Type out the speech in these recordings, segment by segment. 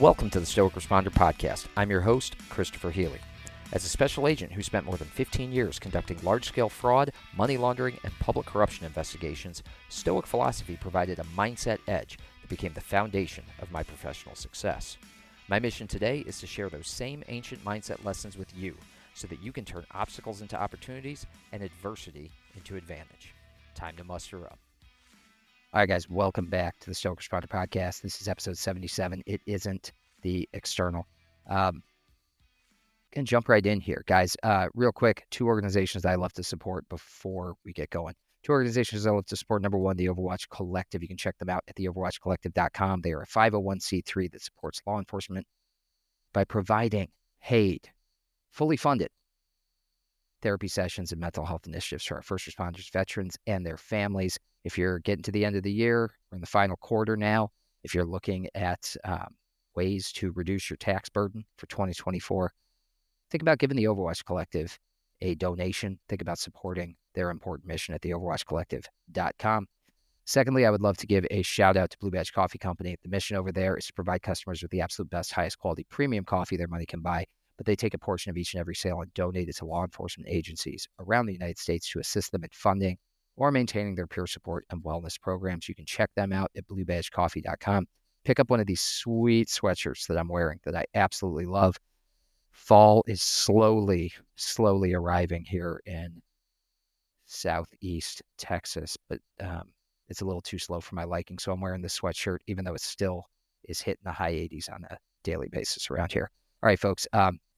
Welcome to the Stoic Responder Podcast. I'm your host, Christopher Healy. As a special agent who spent more than 15 years conducting large-scale fraud, money laundering, and public corruption investigations, Stoic philosophy provided a mindset edge that became the foundation of my professional success. My mission today is to share those same ancient mindset lessons with you so that you can turn obstacles into opportunities and adversity into advantage. Time to muster up. All right, guys, welcome back to the Stoic Responder Podcast. This is episode 77. It isn't the external. Can jump right in here, guys. Real quick, two organizations that I love to support before we get going. Two organizations I love to support. Number one, the Overwatch Collective. You can check them out at theoverwatchcollective.com. They are a 501c3 that supports law enforcement by providing paid, fully funded therapy sessions and mental health initiatives for our first responders, veterans, and their families. If you're getting to the end of the year, we're in the final quarter now. If you're looking at ways to reduce your tax burden for 2024, think about giving the Overwatch Collective a donation. Think about supporting their important mission at theoverwatchcollective.com. Secondly, I would love to give a shout out to Blue Badge Coffee Company. The mission over there is to provide customers with the absolute best, highest quality premium coffee their money can buy, but they take a portion of each and every sale and donate it to law enforcement agencies around the United States to assist them in funding or maintaining their peer support and wellness programs. You can check them out at bluebadgecoffee.com. Pick up one of these sweet sweatshirts that I'm wearing that I absolutely love. Fall is slowly arriving here in Southeast Texas, but it's a little too slow for my liking. So I'm wearing this sweatshirt, even though it still is hitting the high 80s on a daily basis around here. All right, folks,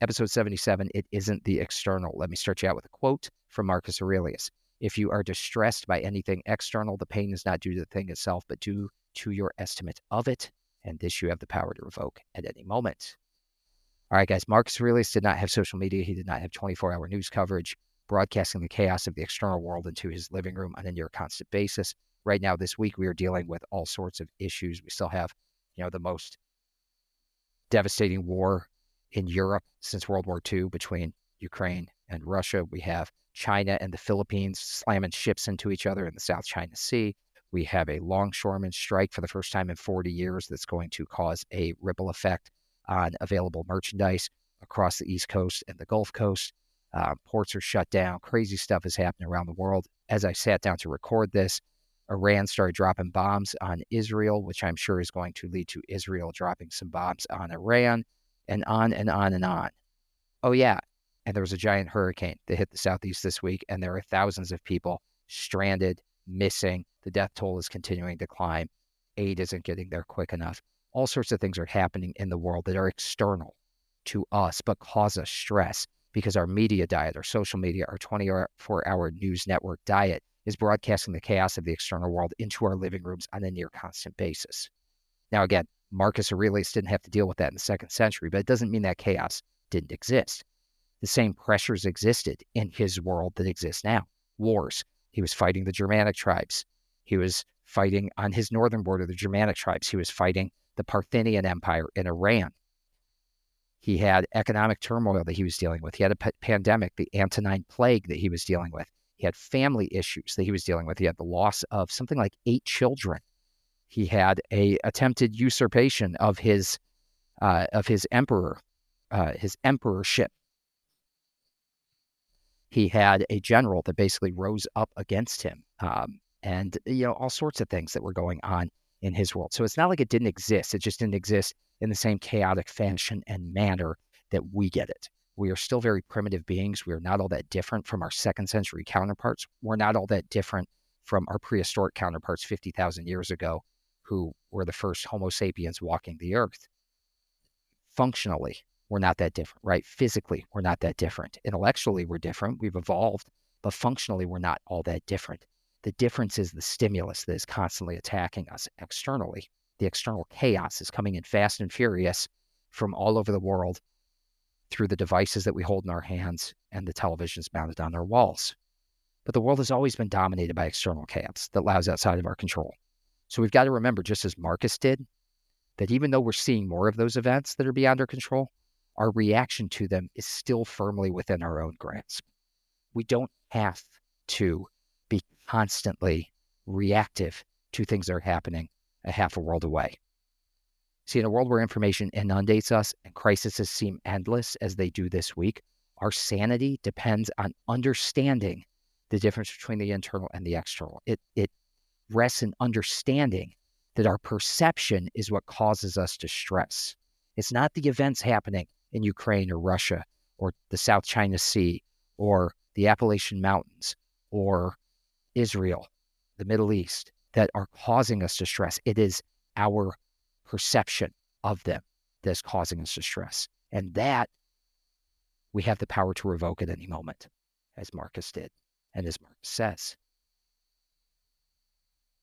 episode 77, it isn't the external. Let me start you out with a quote from Marcus Aurelius. If you are distressed by anything external, the pain is not due to the thing itself, but due to your estimate of it. And this you have the power to revoke at any moment. All right, guys, Marcus Aurelius did not have social media. He did not have 24-hour news coverage, broadcasting the chaos of the external world into his living room on a near constant basis. Right now, this week, we are dealing with all sorts of issues. We still have, the most devastating war in Europe since World War II between Ukraine and Russia. We have China and the Philippines slamming ships into each other in the South China Sea. We have a longshoreman strike for the first time in 40 years that's going to cause a ripple effect on available merchandise across the East Coast and the Gulf Coast. Ports are shut down. Crazy stuff is happening around the world. As I sat down to record this, Iran started dropping bombs on Israel, which I'm sure is going to lead to Israel dropping some bombs on Iran, and on and on and on. Oh, yeah. And there was a giant hurricane that hit the Southeast this week, and there are thousands of people stranded, missing. The death toll is continuing to climb. Aid isn't getting there quick enough. All sorts of things are happening in the world that are external to us, but cause us stress because our media diet, our social media, our 24-hour news network diet is broadcasting the chaos of the external world into our living rooms on a near constant basis. Now, again, Marcus Aurelius didn't have to deal with that in the 2nd century, but it doesn't mean that chaos didn't exist. The same pressures existed in his world that exist now. Wars. He was fighting the Germanic tribes. He was fighting on his northern border, the Germanic tribes. He was fighting the Parthian Empire in Iran. He had economic turmoil that he was dealing with. He had a pandemic, the Antonine Plague, that he was dealing with. He had family issues that he was dealing with. He had the loss of something like 8 children. He had a attempted usurpation of his emperor, his emperorship. He had a general that basically rose up against him, and all sorts of things that were going on in his world. So it's not like it didn't exist. It just didn't exist in the same chaotic fashion and manner that we get it. We are still very primitive beings. We are not all that different from our 2nd century counterparts. We're not all that different from our prehistoric counterparts 50,000 years ago, who were the first Homo sapiens walking the earth. Functionally, we're not that different, right? Physically, we're not that different. Intellectually, we're different. We've evolved, but functionally, we're not all that different. The difference is the stimulus that is constantly attacking us externally. The external chaos is coming in fast and furious from all over the world through the devices that we hold in our hands and the televisions mounted on our walls. But the world has always been dominated by external chaos that lies outside of our control. So we've got to remember, just as Marcus did, that even though we're seeing more of those events that are beyond our control, our reaction to them is still firmly within our own grasp. We don't have to be constantly reactive to things that are happening a half a world away. See, in a world where information inundates us and crises seem endless as they do this week, our sanity depends on understanding the difference between the internal and the external. It rests in understanding that our perception is what causes us to stress. It's not the events happening in Ukraine or Russia or the South China Sea or the Appalachian Mountains or Israel, the Middle East, that are causing us to stress. It is our perception of them that's causing us to stress. And that we have the power to revoke at any moment, as Marcus did. And as Marcus says,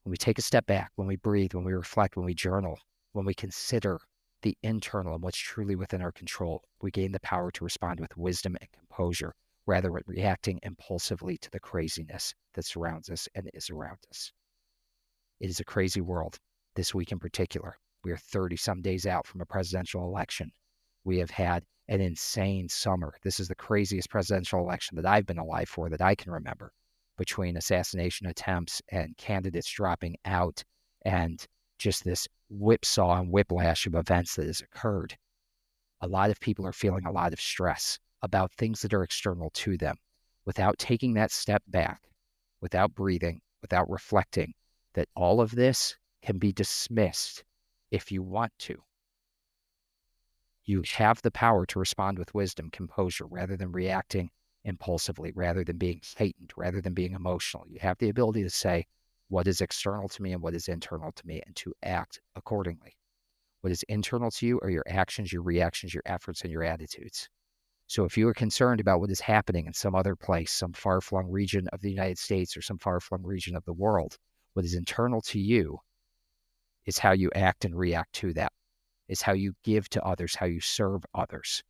when we take a step back, when we breathe, when we reflect, when we journal, when we consider the internal and what's truly within our control, we gain the power to respond with wisdom and composure rather than reacting impulsively to the craziness that surrounds us and is around us. It is a crazy world, this week in particular. We are 30-some days out from a presidential election. We have had an insane summer. This is the craziest presidential election that I've been alive for that I can remember, between assassination attempts and candidates dropping out and just this whipsaw and whiplash of events that has occurred. A lot of people are feeling a lot of stress about things that are external to them without taking that step back, without breathing, without reflecting that all of this can be dismissed if you want to. You have the power to respond with wisdom, composure, rather than reacting impulsively, rather than being heightened, rather than being emotional. You have the ability to say what is external to me and what is internal to me, and to act accordingly. What is internal to you are your actions, your reactions, your efforts, and your attitudes. So if you are concerned about what is happening in some other place, some far-flung region of the United States or some far-flung region of the world, what is internal to you is how you act and react to that, is how you give to others, how you serve others.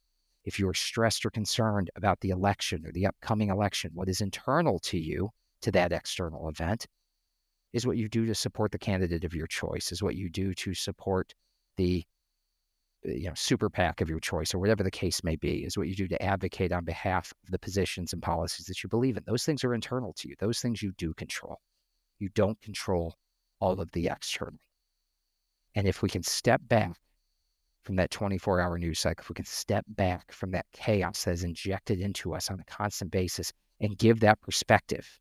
If you are stressed or concerned about the election or the upcoming election, what is internal to you, to that external event, is what you do to support the candidate of your choice, is what you do to support the super PAC of your choice, or whatever the case may be, is what you do to advocate on behalf of the positions and policies that you believe in. Those things are internal to you. Those things you do control. You don't control all of the external. And if we can step back from that 24-hour news cycle, if we can step back from that chaos that is injected into us on a constant basis and give that perspective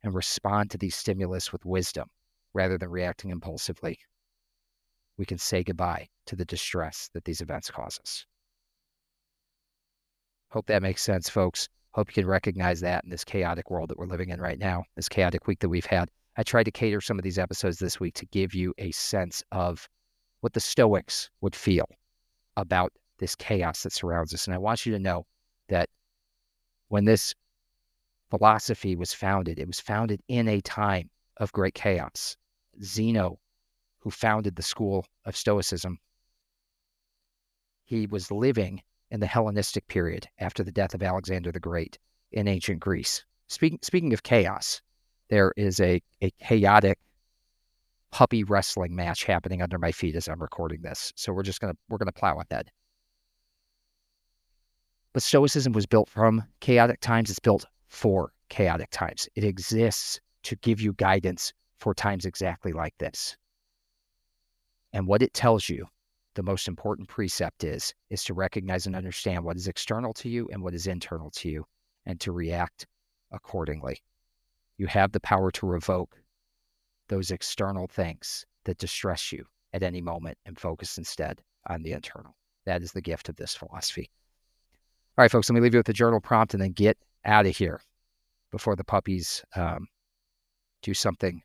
and respond to these stimulus with wisdom rather than reacting impulsively, we can say goodbye to the distress that these events cause us. Hope that makes sense, folks. Hope you can recognize that in this chaotic world that we're living in right now, this chaotic week that we've had. I tried to cater some of these episodes this week to give you a sense of what the Stoics would feel about this chaos that surrounds us. And I want you to know that when this philosophy was founded, it was founded in a time of great chaos. Zeno, who founded the school of Stoicism, he was living in the Hellenistic period after the death of Alexander the Great in ancient Greece. Speaking of chaos, there is a chaotic puppy wrestling match happening under my feet as I'm recording this. So we're gonna plow ahead. But Stoicism was built from chaotic times. It's built for chaotic times. It exists to give you guidance for times exactly like this. And what it tells you, the most important precept is to recognize and understand what is external to you and what is internal to you, and to react accordingly. You have the power to revoke those external things that distress you at any moment and focus instead on the internal. That is the gift of this philosophy. All right, folks, let me leave you with the journal prompt and then get out of here before the puppies do something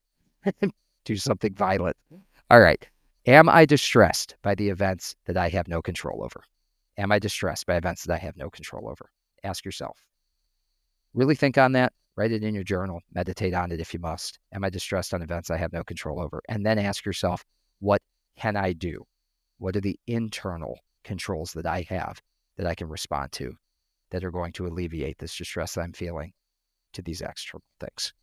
violent. All right. Am I distressed by the events that I have no control over? Am I distressed by events that I have no control over? Ask yourself. Really think on that. Write it in your journal. Meditate on it if you must. Am I distressed on events I have no control over? And then ask yourself, what can I do? What are the internal controls that I have that I can respond to that are going to alleviate this distress that I'm feeling to these external things?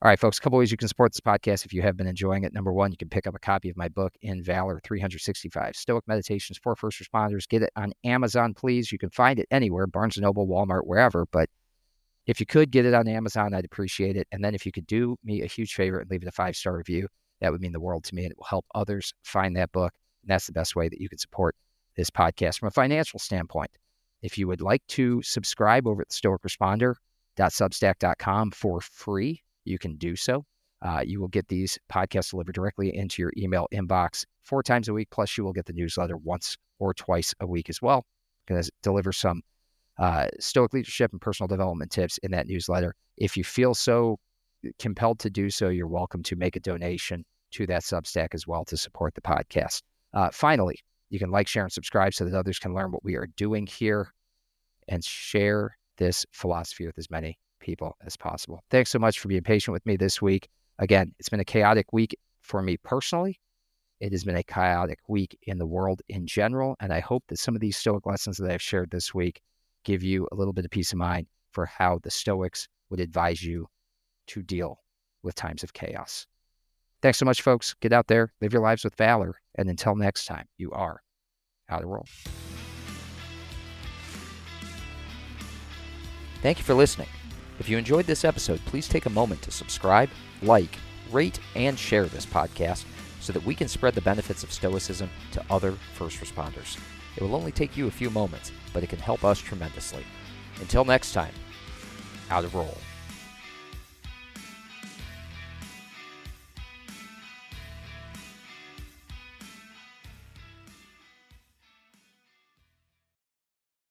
All right, folks, a couple ways you can support this podcast if you have been enjoying it. Number one, you can pick up a copy of my book, In Valor 365, Stoic Meditations for First Responders. Get it on Amazon, please. You can find it anywhere, Barnes & Noble, Walmart, wherever. But if you could get it on Amazon, I'd appreciate it. And then if you could do me a huge favor and leave it a 5-star review, that would mean the world to me, and it will help others find that book. And that's the best way that you can support this podcast from a financial standpoint. If you would like to subscribe over at stoicresponder.substack.com for free, you can do so. You will get these podcasts delivered directly into your email inbox 4 times a week, plus you will get the newsletter once or twice a week as well. I'm going to deliver some Stoic leadership and personal development tips in that newsletter. If you feel so compelled to do so, you're welcome to make a donation to that Substack as well to support the podcast. Finally, you can like, share, and subscribe so that others can learn what we are doing here and share this philosophy with as many people as possible. Thanks so much for being patient with me this week. Again, it's been a chaotic week for me personally. It has been a chaotic week in the world in general, and I hope that some of these Stoic lessons that I've shared this week give you a little bit of peace of mind for how the Stoics would advise you to deal with times of chaos. Thanks so much, folks. Get out there, live your lives with valor, and until next time, you are out of roll. Thank you for listening. If you enjoyed this episode, please take a moment to subscribe, like, rate, and share this podcast so that we can spread the benefits of Stoicism to other first responders. It will only take you a few moments, but it can help us tremendously. Until next time, out of roll.